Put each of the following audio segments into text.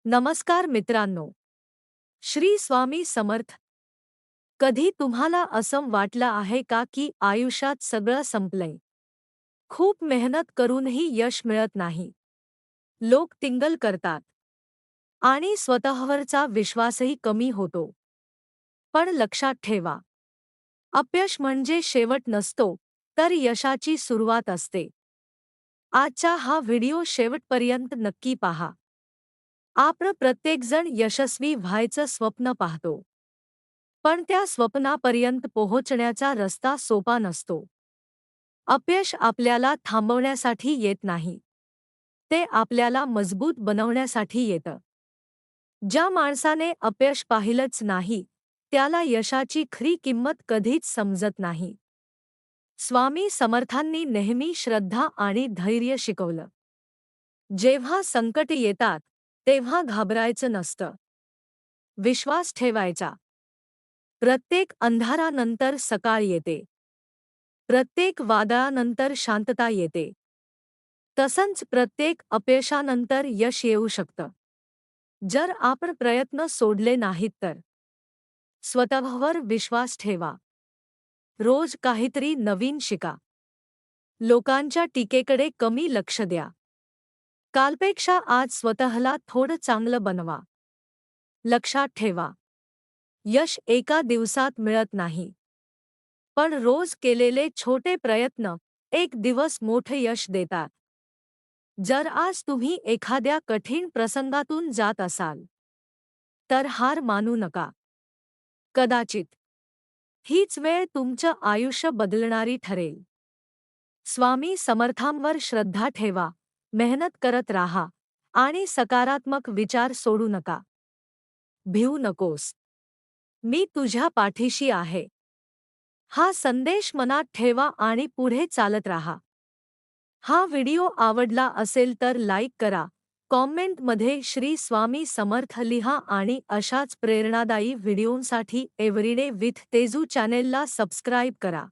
नमस्कार मित्रांनो. श्री स्वामी समर्थ. कधी तुम्हाला असं वाटलं आहे का की आयुष्यात सगळं संपलंय? खूप मेहनत करूनही यश मिळत नाही. लोक टिंगल करतात आणि स्वतःवरचा विश्वासही कमी होतो. पण लक्षात ठेवा, अपयश म्हणजे शेवट नसतो, तर यशाची सुरुवात असते. आजचा हा व्हिडिओ शेवटपर्यंत नक्की पहा. आपण प्रत्येकजण यशस्वी व्हायचं स्वप्न पाहतो. पण त्या स्वप्नापर्यंत पोहोचण्याचा रस्ता सोपा नसतो. अपयश आपल्याला थांबवण्यासाठी येत नाही. ते आपल्याला मजबूत बनवण्यासाठी येतं. ज्या माणसाने अपयश पाहिलंच नाही, त्याला यशाची खरी किंमत कधीच समजत नाही. स्वामी समर्थांनी नेहमी श्रद्धा आणि धैर्य शिकवलं. जेव्हा संकट येतात, तेव्हा घाबरायचं नसतं. विश्वास ठेवायचा. प्रत्येक अंधारानंतर सकाळ येते. प्रत्येक वादळानंतर शांतता येते. तसंच प्रत्येक अपयशानंतर यश येऊ शकतं. जर आपण प्रयत्न सोडले नाहीत तर. स्वतःवर विश्वास ठेवा. रोज काहीतरी नवीन शिका. लोकांच्या टीकेकडे कमी लक्ष द्या. कालपेक्षा आज स्वतःला थोडं चांगलं बनवा. लक्षात ठेवा, यश एका दिवसात मिळत नाही. पण रोज केलेले छोटे प्रयत्न एक दिवस मोठे यश देतात. जर आज तुम्ही एखाद्या कठीण प्रसंगातून जात असाल, तर हार मानू नका. कदाचित हीच वेळ तुमचं आयुष्य बदलणारी ठरेल. स्वामी समर्थांवर श्रद्धा ठेवा, मेहनत करत राहा आणि सकारात्मक विचार सोडू नका. भिवू नकोस. मी तुझ्या पाठीशी आहे. हा संदेश मनात ठेवा आणि पुढे चालत राहा. हा व्हिडिओ आवडला असेल तर लाईक करा, कॉमेंटमध्ये श्री स्वामी समर्थ लिहा आणि अशाच प्रेरणादायी व्हिडिओंसाठी एव्हरीडे विथ तेजू चॅनेलला सबस्क्राईब करा.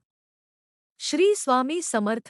श्री स्वामी समर्थ.